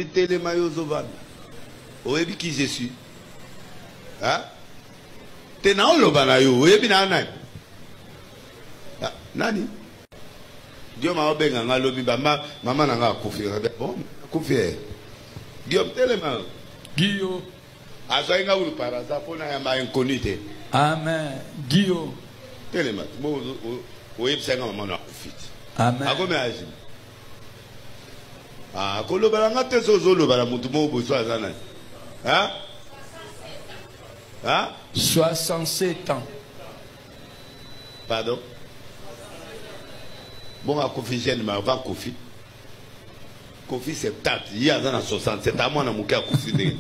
Telemayo Zovan. Oebi qui je suis. Hein? T'es na olobana yo, oebi na nai. Nani? Dieu m'a obenga nga lobi ba maman na nga kufi. Bon, kufi. Guillaume Telemayo. Guillaume. Azoinga ulu paraza pona ya ma inconnu. Amen. Guillaume. Telemayo. Bo oebi senga maman na kufi. Amen. Akome aji. Ah, kolobala ngate zozolo bala mutu mo bozo azana. Hein? Hein? 67 ans. Pardon? Bon, à Kofi Gène, mais avant Kofi. Kofi 70, il y a 67 ans, moi, je suis Kofi.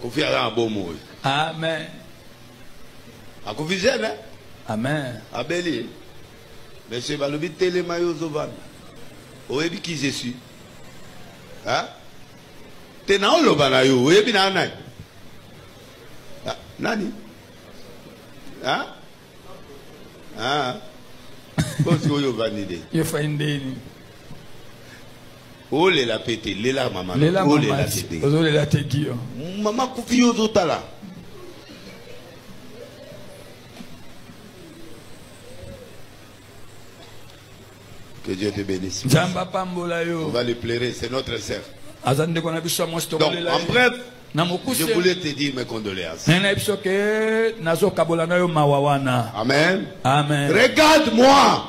Kofi a un bon mot. Amen. À Kofi Gène, hein? Amen. À Béli. Monsieur Balobi Telemayo Zovan. Oebi qui je suis. Hein? T'es na olobana yo, oebi na nai. Nani? Hein? Ah. Parce que yo vanide. Yo faindeni. Ole la pété, lela maman. Ole la pété. Ole la pété. Maman kufi yo zotala. Que Dieu te bénisse. On va le pleurer, c'est notre sœur. Donc, en bref, je voulais te dire mes condoléances. Amen. Amen. Regarde-moi.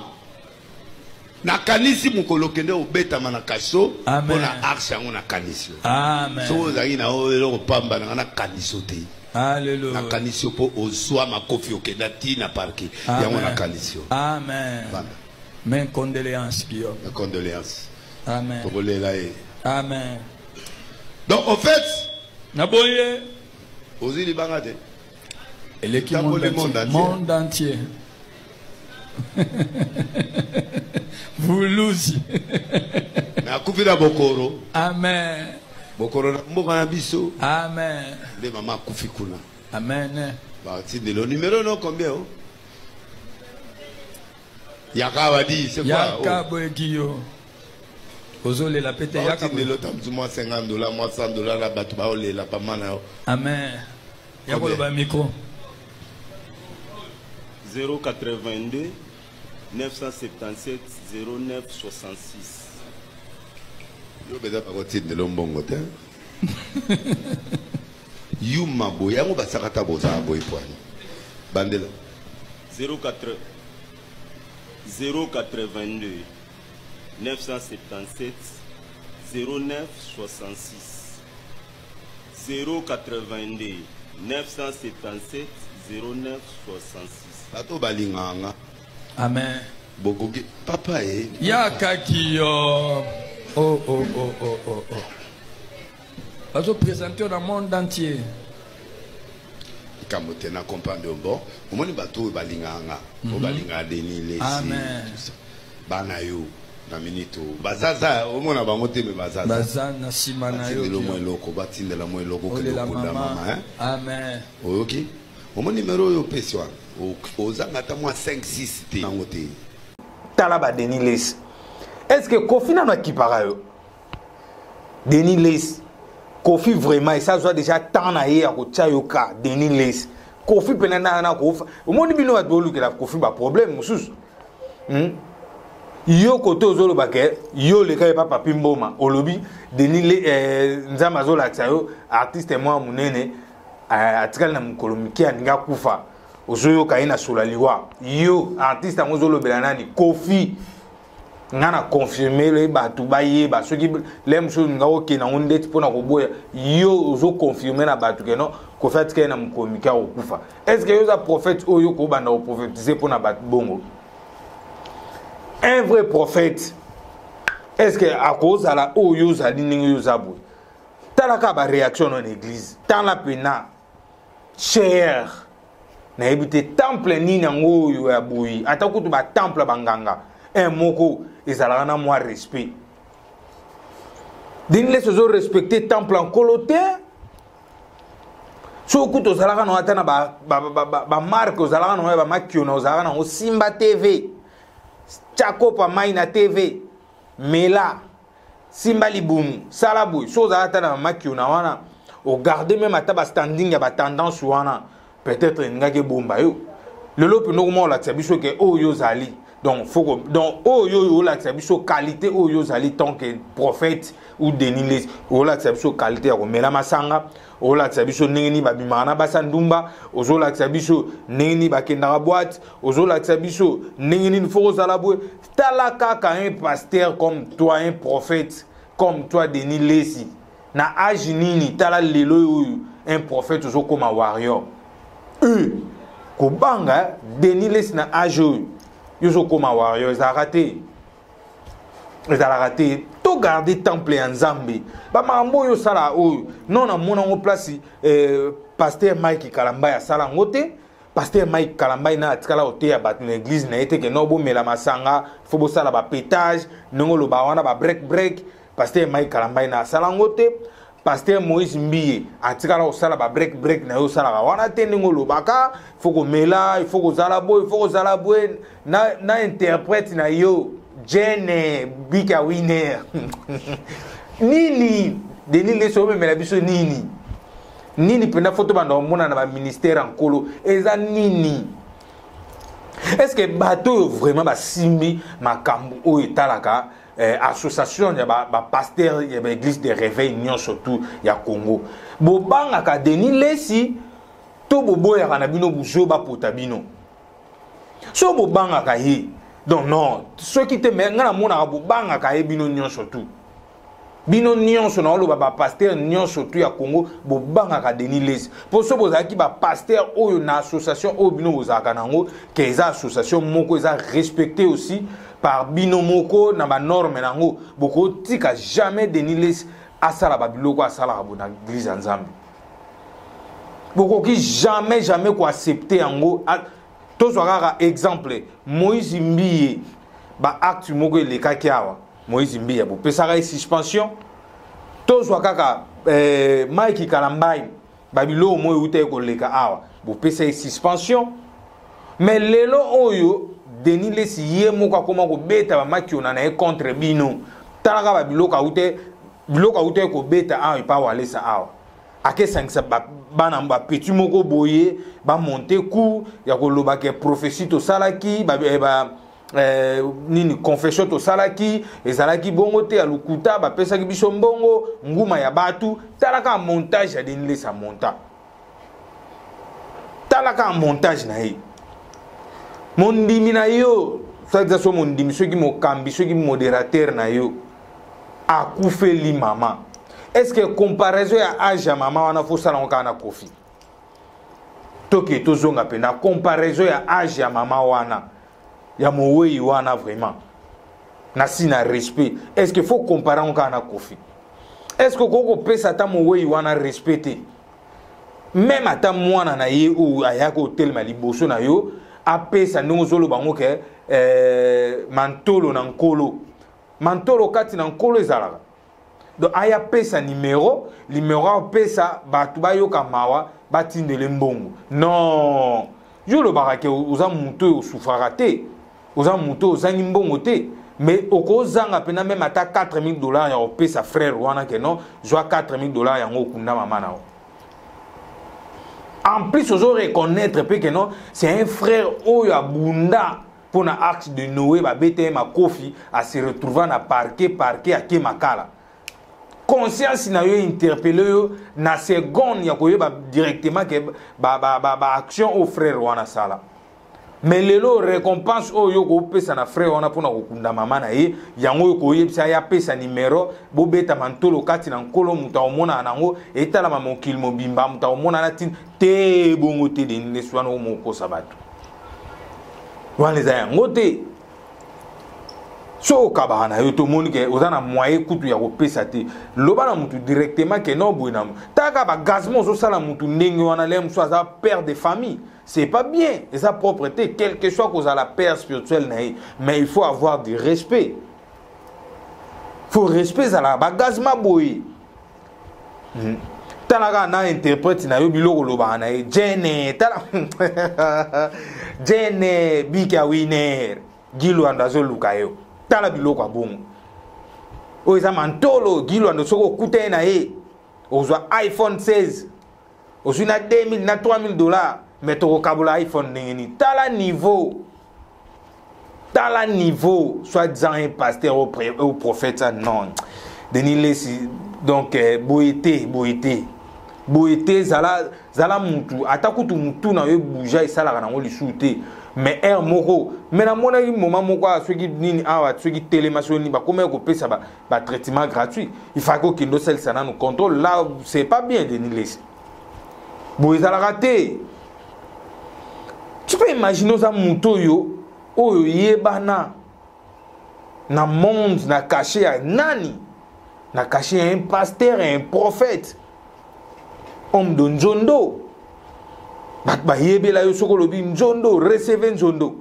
Nakanisi mukolokende obeta manakaso pona axe yango nakanisi. Amen. So zaki na o pamba na kaniso te. Alléluia. Nakanisi po ozwa makofi okenda ti na parki yango nakanisi. Amen. Mes condoléances, Guillaume. Mes condoléances. Amen. Amen. Donc, en fait, Naboye. Ozi li bangate. Et l'équipe monde entier. Vous l'ouzi. Na kufira bokoro. Amen. Bokoro na mboka na biso. Amen. De maman kufi kuna. Amen. Bah, tu dis le numéro non combien oh? Yakawadi, c'est quoi? Yakabo Guillaume. Ozole la pété Yakabo. Moi 50 $, moi 100 $, la batba ole la pas mal. Amen. Yakabo le micro. 082 977 09 66. Yo beza pas côté de lombongo te. Yuma boya ngo basakata boza boy poani. Bandela 082 977 09 66. 082 977 09 66. Bato balinganga. Amen. Bokoki papa eh. Yakakio. Oh. Bato présenter dans le monde entier. Comme tu n'as compris bon, au moins bateau balinganga, au balinga denile. Amen. Banayo, na minito. Bazaza, au moins na bangote me bazaza. Bazana simanayo. C'est le moins loco, batinde la moins loco que le maman. Amen. Ok. Au moins numéro yo pessoa. Aux angata moi 5 6 te nangote. Talaba deniles. Est-ce que Kofi n'a qui parayo? Deniles. Kofi vraiment et ça soit déjà tant na hier ko chayoka deniles. Kofi penana na kofi. Au moins bino wa dolu que la Kofi ba problème mususu. Yo koto zolo bake yo le kay papa pimboma olobi denile nzama zola tsayo artiste moi munene atikali na mukolomikia ninga kufa ozoyo kaina solaliwa yo artiste mo zolo belanani Kofi ngana confirmer le batu baye ba soki lem so nga oke na onde tipona ko boya yo ozo confirmer na batu ke non ko fait ke na mukomika okufa est-ce que yo za prophète oyo ko banda o prophétiser pona batu bongo un vrai prophète est-ce que à cause à la oyo za ningi yo za boy talaka ba réaction en église tant la pena cher na ebité temple ni nango yo ya boy atakutu ba temple banganga un moko ezalaka na moi respect dingle sozo respecter temple en coloté so kuto zalaka no atana ba marque zalaka no ba makio no zalaka no Simba TV Chakopa Maina TV mais là simba libumu sala boy so za ata na maki na wana o garder même ata ba standing ya ba tendance wana peut-être ngake bomba yo lelo pe no mo la tsabiso ke o yo zali donc faut donc o yo la tsabiso qualité o yo zali tant que prophète ou Denis o la tsabiso qualité ya ko mela masanga o la tsabiso ningini ba bimana basandumba ozo la tsabiso ningini ba kenda boîte ozo la tsabiso ningini faut zala boy talaka ka un pasteur comme toi un prophète comme toi Denis Lesi na âge nini tala lelo un prophète ozo comme un warrior ko banga Denis Lesi na âge yozo comme un warrior ils a raté to garder temple en Zambie ba mambo yo sala oyo non na mona ngo place pasteur Mike Kalamba ya sala ngote pasteur Mike Kalamba na atikala ote ya bat l'église na ete ke no bo mela masanga fo bo sala ba pétage nongolo ba wana ba break pasteur Mike Kalamba na sala ngote pasteur Moïse Mbiye atikala o sala ba break na yo sala wana te nongolo baka fo ko mela il faut ko zala boy na interprète na yo Jene bika winner nini Denis Lesi o mela biso nini pena photo banda mona na ba ministère en kolo eza nini est-ce que bateau vraiment ba simbi makambu o etalaka association ya ba pasteur ya ba église de réveil union surtout ya Congo bobanga ka Denis Lesi to boboya kana bino buzo ba potabino so bobanga ka ye donc non ceux qui te mettent ngana mona bobanga ka ye bino union surtout bino nyonso na olo ba pasteur nyonso tu ya Congo bo banga ka Denis Lesi pour so bozaki ba pasteur oyo na association o bino bozaka nango que eza association moko eza respecté aussi par bino moko na ba norme nango boko tika jamais Denis Lesi asala ba biloko asala ba na église nzambe boko ki jamais ko accepter yango to so kaka exemple Moïse Mbiye ba acte moko eleka kiawa Moïse Mbiya bo pesaka suspension to so kaka Mike Kalambai babilo mo ute ko leka awa bo pesa suspension mais lelo oyo Denis Lesi ye moko akoma ko beta ba makio na e contre bino talaka babilo ka ute ko beta awa pa wale sa awa ake 5 bana ba petit moko boye ba monter coup ya ko loba ke prophétie to salaki ba nini confession to salaki ezalaki bongo te alukuta ba pesa ki biso mbongo nguma ya batu talaka montage ya Denis Lesi monta talaka montage na ye mondimi na yo ça so mondimi ceux qui mo kambi ceux qui modérateur na yo akufeli mama est-ce que comparaison ya âge ya mama wana fo sala ngaka na kofi toke tozonga pe na comparaison ya âge ya mama wana ya mowe wana vraiment na sina respect est-ce que faut comparer encore na Kofi est-ce que koko pesa ta mowe wana respecter même ata mwana na ye ou ayako hotel maliboso na yo apesa ndongo zolo bango ke mantolo na nkolo kati na nkolo ezalaka donc aya pesa numéro pesa batu bayoka mawa batindele mbongo non yo lo barake uza muto osufraka te oza muto ozangi mbongo te mais okozanga pena même ata $4000 ya opesa frère wana ke non joa $4000 yango okunda mama nao en plus ozo reconnaître pe ke non c'est un frère oyo abunda pour na arche de Noé ba bete ma kofi à se retrouver na parquet ake makala conscience na yo interpeller yo na seconde ya koyeba directement ke ba action au frère wana sala mais lelo récompense oyo ko pesa na frère wana pona kokunda mama na ye yango ko yebisa ya pesa numéro bo beta mantolo kati na nkolo muta omona nango etala mama mokilimo bimba muta omona na tin te bongo te de neswana o moko sabatu wana za yango te so kabana yo to monike ozana moyen kutu ya ko pesa te loba na mutu directement ke no buina taka ba gazement zo sala mutu ndenge wana le muso za père de famille. C'est pas bien, et sa propreté, quel que soit cause à la père spirituelle, mais il faut avoir du respect. Il faut respect à la bagage maboui. Talaga na interprète na yo biloko loba na Jene tala Jene bika winner Gilo andazo lukayo tala biloko abongo oyo eza mantolo gilwando soki okuta ye na ye ozwa iPhone 16 ozwi na 2000 na 3000 dollars mais tokokabula iPhone ndenge nini. Tala niveau soi-disant un pasteur au prophète ça non. Denis Lesi donc boité zala mutu atakutu mutu na yo bouger et ça la na ngoli souté mais air moko mais na mona ki moment moko soki nini awa soki télémation ni ba comment ko pesa ba traitement gratuit il faut que kindo sel sana nous contrôle là c'est pas bien Denis Lesi boy ça la raté. Tu peux imaginer ça mutu yo oyo yebana na monde na caché ya nani na caché un pasteur un prophète homme de nzondo ba yebela yo soko lobi nzondo receive nzondo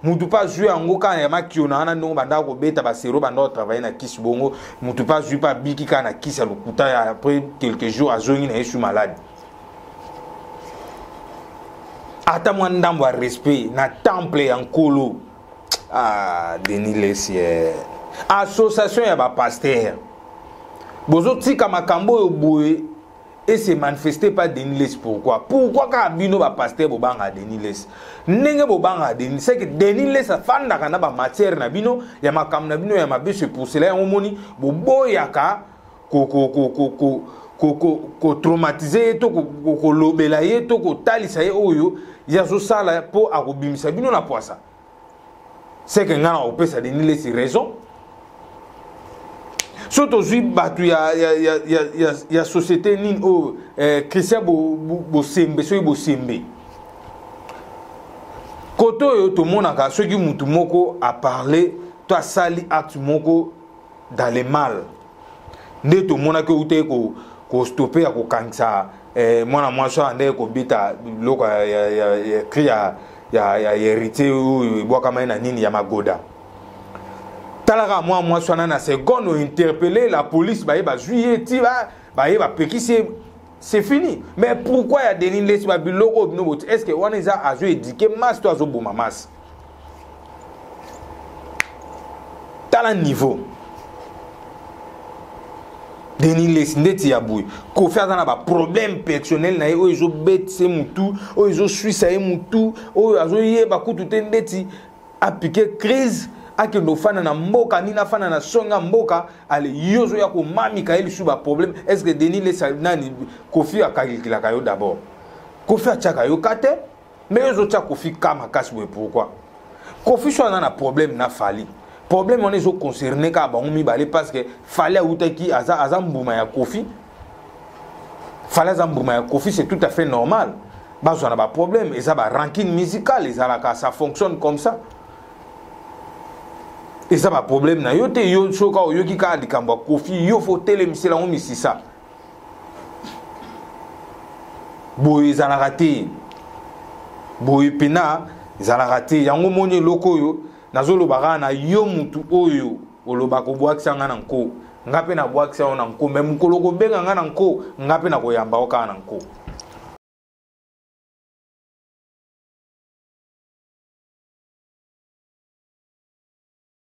mutu pas jouer en ngoka ya makiona na ndongo banda ko beta ba sero banda travailler na kisi bongo mutu pas jouer pas biki kana kisi lokuta ya après quelques jours azongi na yesu malade ata mwandambo wa respect na temple ya nkolo Denis Lesi association ya ba pasteur bozo tika makambo yo boye et se manifester pas Denis Lesi. Pourquoi ka bino ba pasteur bobanga Denis Lesi ndenge bobanga Denis c'est que Denis Lesi fanda kana ba matière na bino ya makam na bino ya mabeso pour cela omoni boboyaka ko traumatiser to ko lobela ye to ko talisa ye oyo ya zo sala po akobimisa bino na poisa c'est que ngana opesa Denis Lesi raison surtout zui batu ya société nin o Christian bo sembe so bo sembe koto yo to monaka soki mutu moko a parler to sali acte moko dans le mal nde to monaka ute ko stopper ya ko kanisa mwana mwasho ande ko bita loko ya kriya ya héritier ou boka maina nini ya magoda talaka moi swana na seconde interpeller la police ba juillet ti ba pekisi c'est fini. Mais pourquoi il y a Denis Lesi ba biloko bino est-ce que on est à jouer éduquer masse toi zo boma masse tala niveau Denis Lesi ndeti ya boui ko faire dans ba problème personnel na yo zo betse mutu o zo suisse ya mutu o azo yeba kutu ndeti appliquer crise ake no fana na mboka ni na fana na songa mboka ale yozo ya ko mami ka eli suba problème. Est-ce que Denis Lesi nani Kofi akakila kayo d'abord Kofi achaka yo kate mais yozo cha Kofi kama kaswe pourquoi Kofi so na problème na fali problème on est zo concerné ka ba mi balé parce que fallait outaki azambuma ya Kofi fallait azambuma ya Kofi c'est tout à fait normal ba so na ba problème et ça ba ranking musical et ça fonctionne comme ça. Et ça va problème na yote yo soka yo ki ka dikamba Kofi yo faut télémisela on misi ça boy za na raté boy pena za na raté yango moni loko yo nazolo bagana yo mutu oyo oloba ko bwakisa ngana nko ngape na bwakisa ona nko même koloko benga ngana nko ngape na koyamba okana nko